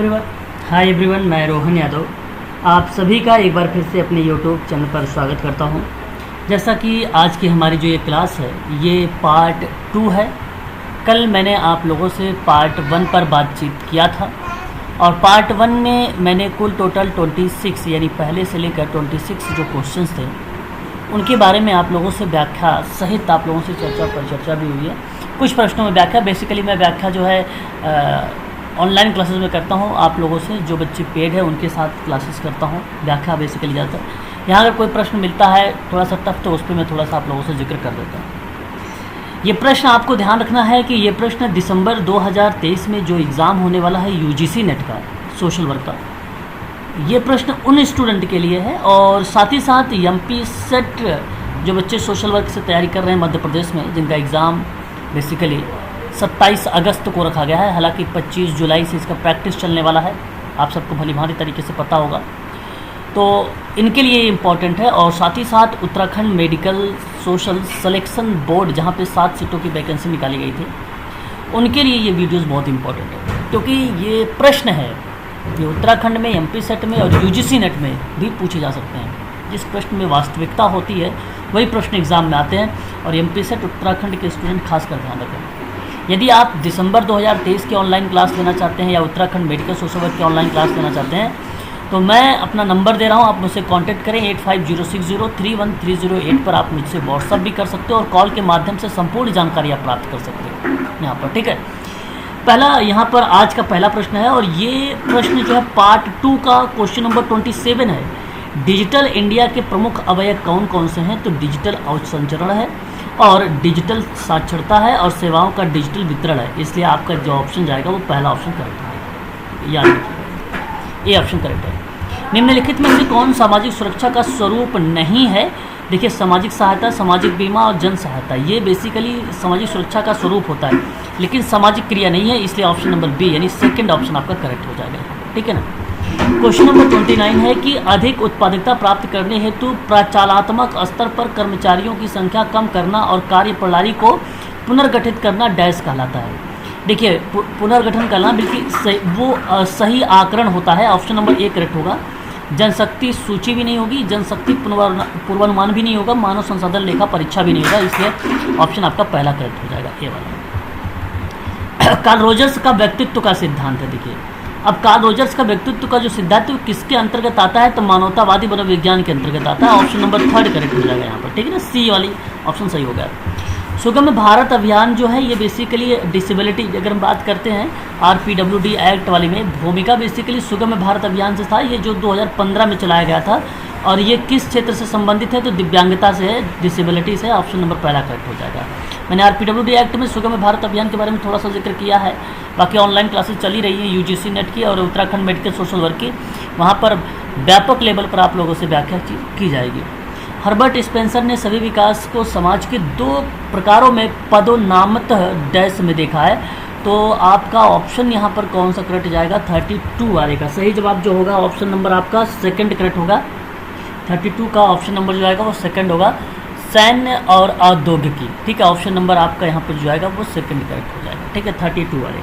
Everyone, hi everyone, मैं रोहन यादव आप सभी का एक बार फिर से अपने यूट्यूब चैनल पर स्वागत करता हूं। जैसा कि आज की हमारी जो ये क्लास है ये पार्ट 2 है। कल मैंने आप लोगों से पार्ट 1 पर बातचीत किया था और पार्ट 1 में मैंने कुल टोटल 26 यानी पहले से लेकर 26 जो क्वेश्चंस थे उनके बारे में आप लोगों से व्याख्या सहित आप लोगों से चर्चा भी हुई है। कुछ प्रश्नों में व्याख्या, बेसिकली मैं व्याख्या जो है ऑनलाइन क्लासेस में करता हूँ आप लोगों से, जो बच्चे पेड है उनके साथ क्लासेस करता हूँ, व्याख्या बेसिकली जाता है। यहाँ अगर कोई प्रश्न मिलता है थोड़ा सा टफ तो उस पर मैं थोड़ा सा आप लोगों से जिक्र कर देता हूँ। ये प्रश्न आपको ध्यान रखना है कि ये प्रश्न दिसंबर 2023 में जो एग्ज़ाम होने वाला है यूजीसी नेट का सोशल वर्क का, ये प्रश्न उन स्टूडेंट के लिए है और साथ ही साथ एमपी सेट जो बच्चे सोशल वर्क से तैयारी कर रहे हैं मध्य प्रदेश में, जिनका एग्ज़ाम बेसिकली 27 अगस्त को रखा गया है। हालांकि 25 जुलाई से इसका प्रैक्टिस चलने वाला है, आप सबको भलीभांति तरीके से पता होगा, तो इनके लिए इम्पॉर्टेंट है। और साथ ही साथ Uttarakhand medical social selection board, जहाँ पे 7 सीटों की वैकेंसी निकाली गई थी, उनके लिए ये वीडियोस बहुत इंपॉर्टेंट है, क्योंकि ये प्रश्न है ये उत्तराखंड में, एमपी सेट में और यूजीसी नेट में भी पूछे जा सकते हैं। जिस प्रश्न में वास्तविकता होती है वही प्रश्न एग्ज़ाम में आते हैं और एमपी सेट उत्तराखंड के स्टूडेंट खासकर ध्यान रखें। यदि आप दिसंबर 2023 की ऑनलाइन क्लास लेना चाहते हैं या उत्तराखंड मेडिकल सोशल वर्क की ऑनलाइन क्लास लेना चाहते हैं तो मैं अपना नंबर दे रहा हूं, आप मुझसे कांटेक्ट करें। 8506031308 पर आप मुझसे व्हाट्सअप भी कर सकते हो और कॉल के माध्यम से संपूर्ण जानकारी आप प्राप्त कर सकते हो यहाँ पर, ठीक है। पहला यहाँ पर आज का पहला प्रश्न है और ये प्रश्न जो है पार्ट 2 का क्वेश्चन नंबर 27 है। डिजिटल इंडिया के प्रमुख अवयव कौन कौन से हैं? तो डिजिटल अवसंचरण है और डिजिटल साक्षरता है और सेवाओं का डिजिटल वितरण है। इसलिए आपका जो ऑप्शन जाएगा वो पहला ऑप्शन करेक्ट है, याद रखिएगा, ये ऑप्शन करेक्ट है। निम्नलिखित में से कौन सामाजिक सुरक्षा का स्वरूप नहीं है? देखिए, सामाजिक सहायता, सामाजिक बीमा और जन सहायता, ये बेसिकली सामाजिक सुरक्षा का स्वरूप होता है, लेकिन सामाजिक क्रिया नहीं है। इसलिए ऑप्शन नंबर बी यानी सेकंड ऑप्शन आपका करेक्ट हो जाएगा, ठीक है ना। क्वेश्चन नंबर 29 है कि अधिक उत्पादकता प्राप्त करने हेतु प्रचालात्मक स्तर पर कर्मचारियों की संख्या कम करना और कार्य प्रणाली को पुनर्गठित करना डैश कहलाता है। देखिए, पुनर्गठन करना बिल्कुल सही आकरण होता है। ऑप्शन नंबर ए करेक्ट होगा। जनशक्ति सूची भी नहीं होगी, जनशक्ति पूर्वानुमान भी नहीं होगा, मानव संसाधन लेखा परीक्षा भी नहीं होगा, इसलिए ऑप्शन आपका पहला करेक्ट हो जाएगा, ए वाला। कार्ल रोजर्स का व्यक्तित्व का सिद्धांत है। देखिए, अब कार्ल रोजर्स का व्यक्तित्व का जो सिद्धांत है वो किसके अंतर्गत आता है? तो मानवतावादी मनोविज्ञान के अंतर्गत आता है। ऑप्शन नंबर 3 करेक्ट हो जाएगा यहाँ पर, ठीक है ना, सी वाली ऑप्शन सही हो गया। सुगम भारत अभियान जो है ये बेसिकली डिसेबिलिटी, अगर हम बात करते हैं RPWD एक्ट वाली में, भूमिका बेसिकली सुगम भारत अभियान से था, ये जो 2015 में चलाया गया था और ये किस क्षेत्र से संबंधित है? तो दिव्यांगता से है, डिसेबिलिटी से। ऑप्शन नंबर पहला करेक्ट हो जाएगा। मैंने RPWD एक्ट में सुगम भारत अभियान के बारे में थोड़ा सा जिक्र किया है। बाकी ऑनलाइन क्लासेस चली रही हैं यूजीसी नेट की और उत्तराखंड मेडिकल सोशल वर्क की, वहाँ पर व्यापक लेवल पर आप लोगों से व्याख्या की जाएगी। हर्बर्ट स्पेंसर ने सभी विकास को समाज के 2 प्रकारों में पदोन्नत डैश में देखा है। तो आपका ऑप्शन यहाँ पर कौन सा करेक्ट जाएगा? 32 वाले का सही जवाब जो होगा ऑप्शन नंबर आपका सेकंड करेक्ट होगा। 32 का ऑप्शन नंबर जो आएगा वो सेकंड होगा, सैन्य और औद्योगिकी, ठीक है। ऑप्शन नंबर आपका यहाँ पर जो आएगा वो सेकंड करेक्ट हो जाएगा, ठीक है, 32 वाले।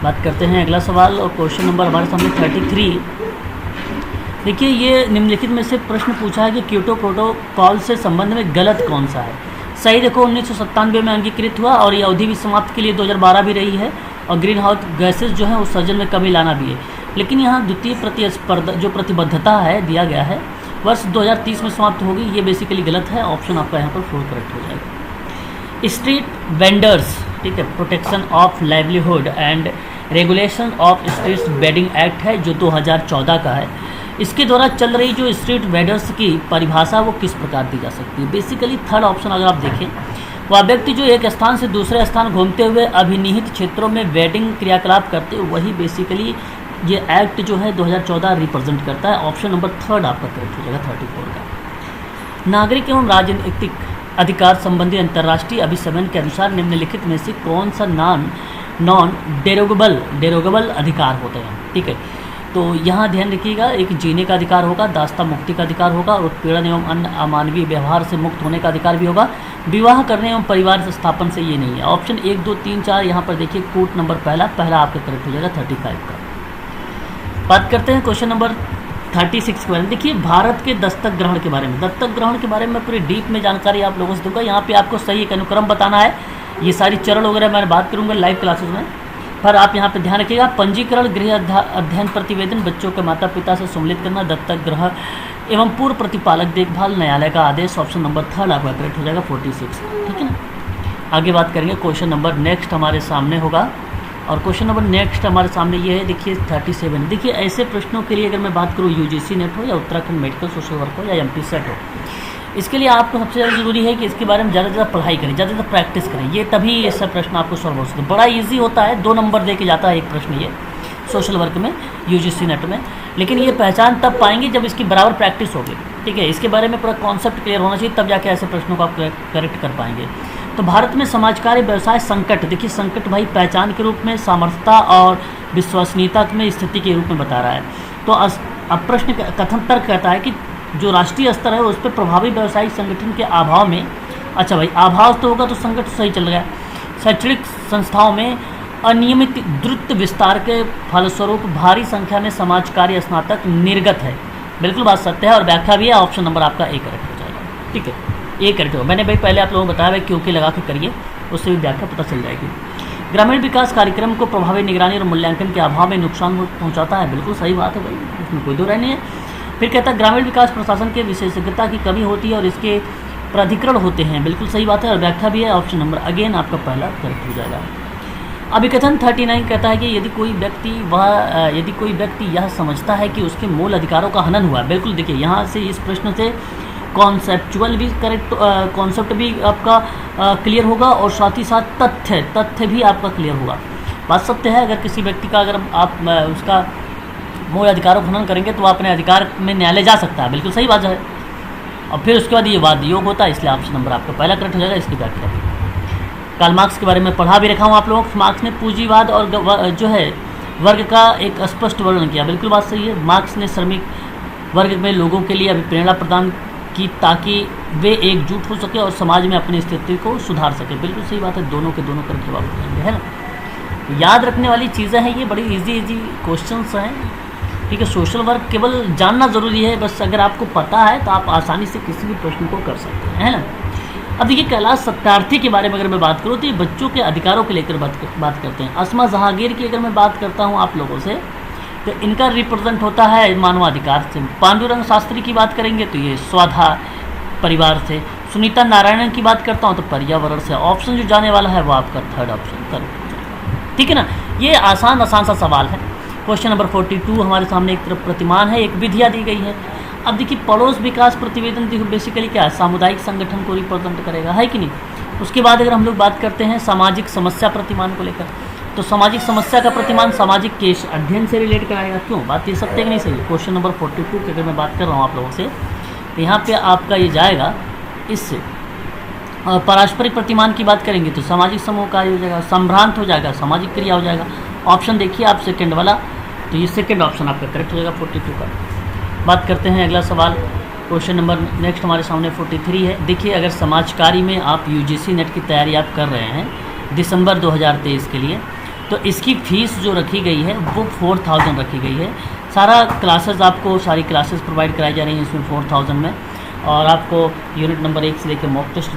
बात करते हैं अगला सवाल और क्वेश्चन नंबर हमारे सामने 33। देखिए, ये निम्नलिखित में से प्रश्न पूछा है कि क्योटो प्रोटोकॉल से संबंध में गलत कौन सा है? सही देखो, 1997 में अंगीकृत हुआ और ये अवधि भी समाप्त के लिए 2012 भी रही है और ग्रीन हाउस गैसेज जो है उत्सर्जन में कमी लाना भी है। लेकिन यहाँ द्वितीय प्रतिस्पर्धा जो प्रतिबद्धता है दिया गया है वर्ष 2030 में समाप्त होगी, ये बेसिकली गलत है। ऑप्शन आपका यहाँ पर 4 करेक्ट हो जाएगा। स्ट्रीट वेंडर्स, ठीक है, protection of livelihood and regulation of street vending act है जो 2014 का है। इसके द्वारा चल रही जो स्ट्रीट वेंडर्स की परिभाषा वो किस प्रकार दी जा सकती है? बेसिकली थर्ड ऑप्शन अगर आप देखें, वह व्यक्ति जो एक स्थान से दूसरे स्थान घूमते हुए अभिनिहित क्षेत्रों में वेडिंग क्रियाकलाप करते हुए, वही बेसिकली ये एक्ट जो है 2014 रिप्रेजेंट करता है। ऑप्शन नंबर 3 आपका करेक्ट हो जाएगा, 34 का। नागरिक एवं राजनीतिक अधिकार संबंधी अंतर्राष्ट्रीय अभिसमन के अनुसार निम्नलिखित में से कौन सा नॉन डेरोगेबल अधिकार होते हैं? ठीक है, तो यहाँ ध्यान रखिएगा, एक जीने का अधिकार होगा, दास्ता मुक्ति का अधिकार होगा, उत्पीड़न एवं अन्य अमानवीय व्यवहार से मुक्त होने का अधिकार भी होगा, विवाह करने एवं परिवार स्थापन से ये नहीं है। ऑप्शन 1, 2, 3, 4 यहाँ पर देखिए, कोट नंबर पहला आपका करेक्ट हो जाएगा 35 का। बात करते हैं क्वेश्चन नंबर 36 के बारे में। देखिए भारत के दत्तक ग्रहण के बारे में, दत्तक ग्रहण के बारे में पूरी डीप में जानकारी आप लोगों से दूंगा। यहाँ पे आपको सही एक अनुक्रम बताना है, ये सारी चरण वगैरह मैं बात करूँगा लाइव क्लासेस में, पर आप यहाँ पे ध्यान रखिएगा। पंजीकरण, गृह अध्ययन प्रतिवेदन, बच्चों के माता पिता से सम्मिलित करना, दत्तक ग्रह एवं पूर्व प्रतिपालक देखभाल, न्यायालय का आदेश, ऑप्शन नंबर 3 आपका करेक्ट हो जाएगा 46, ठीक है ना। आगे बात करेंगे क्वेश्चन नंबर नेक्स्ट हमारे सामने होगा, और क्वेश्चन नंबर नेक्स्ट हमारे सामने ये है, देखिए 37। देखिए ऐसे प्रश्नों के लिए अगर मैं बात करूँ यूजीसी नेट हो या उत्तराखंड मेडिकल सोशल वर्क हो या एमपी सेट हो, इसके लिए आपको सबसे ज़्यादा ज़रूरी है कि इसके बारे में ज़्यादा से ज़्यादा पढ़ाई करें, ज़्यादा से ज़्यादा प्रैक्टिस करें, ये तभी ये सब प्रश्न आपको सॉल्व हो सकते हैं। बड़ा ईजी होता है, 2 नंबर दे के जाता है एक प्रश्न ये सोशल वर्क में यूजीसी नेट में, लेकिन ये पहचान तब पाएंगे जब इसकी बराबर प्रैक्टिस होगी, ठीक है। इसके बारे में पूरा कॉन्सेप्ट क्लियर होना चाहिए, तब जाके ऐसे प्रश्नों को आप करेक्ट कर पाएंगे। तो भारत में समाज कार्य व्यवसाय संकट, देखिए संकट भाई पहचान के रूप में, सामर्थ्यता और विश्वसनीयता में स्थिति के रूप में बता रहा है। तो अब प्रश्न कथन तर्क कहता है कि जो राष्ट्रीय स्तर है उस पर प्रभावी व्यवसायिक संगठन के अभाव में, अच्छा भाई अभाव तो होगा तो संकट सही चल गया, शैक्षणिक संस्थाओं में अनियमित द्रुत विस्तार के फलस्वरूप भारी संख्या में समाज कार्य स्नातक निर्गत है। बिल्कुल बात सत्य है और व्याख्या भी है, ऑप्शन नंबर आपका ए करेक्ट हो जाएगा, ठीक है। ये करेक्ट हो, मैंने भाई पहले आप लोगों को बताया भाई क्योंकि लगा के करिए, उससे भी व्याख्या पता चल जाएगी। ग्रामीण विकास कार्यक्रम को प्रभावी निगरानी और मूल्यांकन के अभाव में नुकसान पहुंचाता है, बिल्कुल सही बात है भाई, इसमें कोई दो राय नहीं है। फिर कहता है ग्रामीण विकास प्रशासन के विशेषज्ञता की कमी होती है और इसके प्राधिकरण होते हैं, बिल्कुल सही बात है और व्याख्या भी है, ऑप्शन नंबर अगेन आपका पहला करेक्ट हो जाएगा। अभिकथन 39 कहता है कि यदि कोई व्यक्ति यह समझता है कि उसके मूल अधिकारों का हनन हुआ है, बिल्कुल देखिए यहाँ से इस प्रश्न से कॉन्सेप्चुअल भी करेक्ट, कॉन्सेप्ट भी आपका क्लियर होगा और साथ ही साथ तथ्य भी आपका क्लियर होगा। बात सत्य है, अगर किसी व्यक्ति का अगर आप उसका मूल अधिकारों का हनन करेंगे तो वह अपने अधिकार में न्यायालय जा सकता है, बिल्कुल सही बात है। और फिर उसके बाद ये वाद योग होता है, इसलिए ऑप्शन नंबर आपका पहला करेक्ट हो जाएगा। इसकी व्याख्या कार्ल मार्क्स के बारे में पढ़ा भी रखा हूँ आप लोगों को। मार्क्स ने पूंजीवाद और जो है वर्ग का एक स्पष्ट वर्णन किया, बिल्कुल बात सही है। मार्क्स ने श्रमिक वर्ग में लोगों के लिए अभिप्रेरणा प्रदान की ताकि वे एकजुट हो सके और समाज में अपनी स्थिति को सुधार सके, बिल्कुल सही बात है। दोनों के दोनों करके जवाब देंगे, है ना। याद रखने वाली चीज़ें हैं, ये बड़ी इजी क्वेश्चंस हैं, ठीक है। सोशल वर्क केवल जानना ज़रूरी है, बस अगर आपको पता है तो आप आसानी से किसी भी प्रश्न को कर सकते हैं, है ना। अब देखिए कैलाश सत्यार्थी के बारे में अगर मैं बात करूँ तो ये बच्चों के अधिकारों को लेकर बात करते हैं। अस्मा जहांगीर की अगर मैं बात करता हूँ आप लोगों से तो इनका रिप्रेजेंट होता है मानवाधिकार से। पांडुरंग शास्त्री की बात करेंगे तो ये स्वाधा परिवार से। सुनीता नारायणन की बात करता हूँ तो पर्यावरण से। ऑप्शन जो जाने वाला है वो आपका थर्ड ऑप्शन करेक्ट, ठीक है ना। ये आसान सा सवाल है। क्वेश्चन नंबर 42 हमारे सामने एक तरफ प्रतिमान है, एक विधिया दी गई है। अब देखिए पड़ोस विकास प्रतिवेदन बेसिकली क्या है, सामुदायिक संगठन को रिप्रेजेंट करेगा, है कि नहीं। उसके बाद अगर हम लोग बात करते हैं सामाजिक समस्या प्रतिमान को लेकर, तो सामाजिक समस्या का प्रतिमान सामाजिक केस अध्ययन से रिलेट कराएगा। क्यों, बात ये सत्य कि नहीं सही। क्वेश्चन नंबर 42 की अगर मैं बात कर रहा हूँ आप लोगों से, तो यहाँ पे आपका ये जाएगा इससे। पारस्परिक प्रतिमान की बात करेंगे तो सामाजिक समूह कार्य हो जाएगा, संभ्रांत हो जाएगा, सामाजिक क्रिया हो जाएगा। ऑप्शन देखिए आप सेकेंड वाला, तो ये सेकेंड ऑप्शन आपका करेक्ट हो जाएगा 42 का। बात करते हैं अगला सवाल। क्वेश्चन नंबर नेक्स्ट हमारे सामने 43 है। देखिए अगर समाज कार्य में आप यूजीसी नेट की तैयारी आप कर रहे हैं दिसंबर 2023 के लिए, तो इसकी फ़ीस जो रखी गई है वो 4000 रखी गई है। सारा क्लासेस आपको सारी क्लासेस प्रोवाइड कराई जा रही हैं इसमें 4000 में, और आपको यूनिट नंबर 1 से लेकर मॉक टेस्ट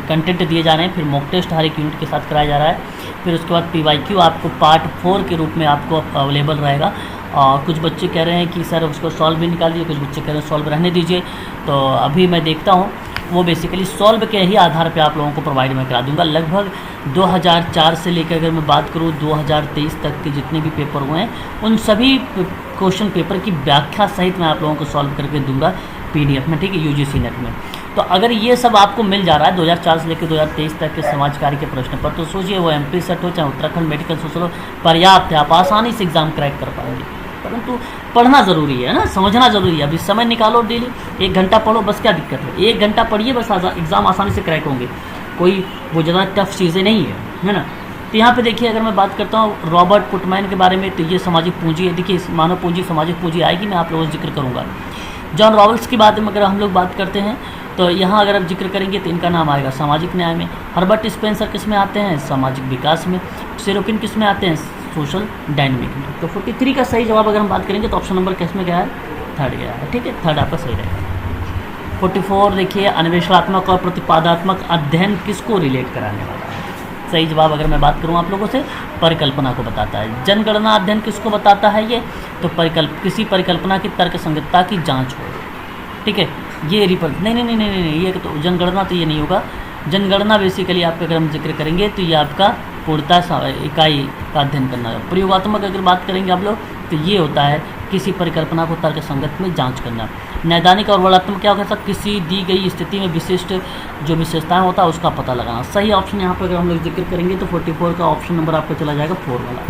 कंटेंट दिए जा रहे हैं। फिर मॉक टेस्ट हर एक यूनिट के साथ कराया जा रहा है। फिर उसके बाद PYQ आपको पार्ट 4 के रूप में आपको अवेलेबल रहेगा। और कुछ बच्चे कह रहे हैं कि सर उसको सॉल्व भी निकाल दीजिए, कुछ बच्चे कह रहे हैं सॉल्व रहने दीजिए। तो अभी मैं देखता हूँ वो बेसिकली सॉल्व के ही आधार पे आप लोगों को प्रोवाइड मैं करा दूंगा। लगभग 2004 से लेकर अगर मैं बात करूँ 2023 तक के जितने भी पेपर हुए हैं उन सभी क्वेश्चन पेपर की व्याख्या सहित मैं आप लोगों को सॉल्व करके दूंगा PDF में, ठीक है, यूजीसी नेट में। तो अगर ये सब आपको मिल जा रहा है 2004 से लेकर 2023 तक के समाज कार्य के प्रश्न पर, तो सोचिए वो MP सेट हो चाहे उत्तराखंड मेडिकल सोशल हो, पर्याप्त है, आप आसानी से एग्ज़ाम क्रैक कर पाएंगे। परंतु पढ़ना ज़रूरी है ना, समझना ज़रूरी है। अभी समय निकालो डेली 1 घंटा पढ़ो, बस क्या दिक्कत है, 1 घंटा पढ़िए बस एग्ज़ाम आसानी से क्रैक होंगे। कोई वो ज़्यादा टफ चीज़ें नहीं है ना। तो यहाँ पे देखिए अगर मैं बात करता हूँ रॉबर्ट पुटमैन के बारे में, तो ये सामाजिक पूंजी है। देखिए मानव पूंजी सामाजिक पूंजी आएगी, मैं आप लोगों से जिक्र करूँगा। जॉन रॉल्स की बात में अगर हम लोग बात करते हैं तो यहाँ अगर आप जिक्र करेंगे तो इनका नाम आएगा सामाजिक न्याय में। हर्बर्ट स्पेंसर किस में आते हैं, सामाजिक विकास में। सिरोकिन किस में आते हैं, सोशल डायनेमिक। तो 43 का सही जवाब अगर हम बात करेंगे तो ऑप्शन नंबर किस में गया है, थर्ड गया है, ठीक है, थर्ड आपका सही रहेगा। 44 देखिए, अन्वेषणात्मक और प्रतिपादात्मक अध्ययन किसको रिलेट कराने वाला है? सही जवाब अगर मैं बात करूं आप लोगों से, परिकल्पना को बताता है। जनगणना अध्ययन किसको बताता है ये? तो किसी परिकल्पना की तर्क संगतता की जांच हो, ठीक है। ये नहीं, ये तो जनगणना तो ये नहीं होगा। जनगणना बेसिकली आपका अगर हम जिक्र करेंगे तो ये आपका पूर्णता इकाई का अध्ययन करना है। प्रयोगात्मक अगर बात करेंगे आप लोग तो ये होता है किसी परिकल्पना को तर्क संगत में जांच करना। नैदानिक और वर्णनात्मक क्या होगा? किसी दी गई स्थिति में विशिष्ट जो विशेषताएं होता है उसका पता लगाना। सही ऑप्शन यहाँ पर अगर हम लोग जिक्र करेंगे तो 44 का ऑप्शन नंबर आपका चला जाएगा 4 वाला,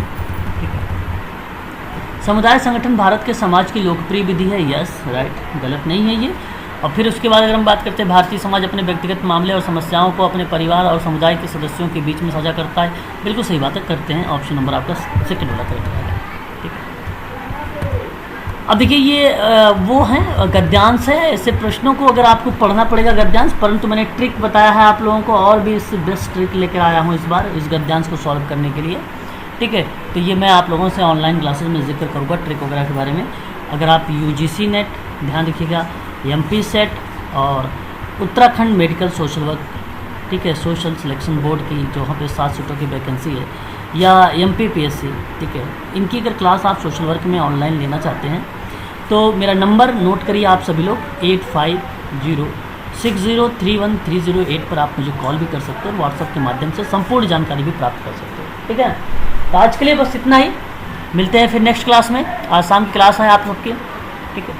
ठीक है। समुदाय संगठन भारत के समाज की लोकप्रिय विधि है, यस राइट, गलत नहीं है ये। और फिर उसके बाद अगर हम बात करते हैं, भारतीय समाज अपने व्यक्तिगत मामले और समस्याओं को अपने परिवार और समुदाय के सदस्यों के बीच में साझा करता है। बिल्कुल सही बात है, करते हैं। ऑप्शन नंबर आपका सेकंड वाला करेक्ट है, ठीक है। अब देखिए ये वो हैं गद्यांश है। ऐसे प्रश्नों को अगर आपको पढ़ना पड़ेगा गद्यांश, परंतु मैंने ट्रिक बताया है आप लोगों को, और भी इससे बेस्ट ट्रिक लेकर आया हूँ इस बार इस गद्यांश को सॉल्व करने के लिए, ठीक है। तो ये मैं आप लोगों से ऑनलाइन क्लासेस में जिक्र करूँगा ट्रिक वगैरह के बारे में। अगर आप UGC नेट ध्यान रखिएगा, MP सेट और उत्तराखंड मेडिकल सोशल वर्क, ठीक है, सोशल सिलेक्शन बोर्ड की जो वहाँ पे 7 सीटों की वैकेंसी है, या MPPSC, ठीक है, इनकी अगर क्लास आप सोशल वर्क में ऑनलाइन लेना चाहते हैं तो मेरा नंबर नोट करिए आप सभी लोग, 8506031308 पर आप मुझे कॉल भी कर सकते हो, व्हाट्सएप के माध्यम से संपूर्ण जानकारी भी प्राप्त कर सकते हो, ठीक है। तो आज के लिए बस इतना ही, मिलते हैं फिर नेक्स्ट क्लास में। आज शाम की क्लास है आप सबकी, ठीक है।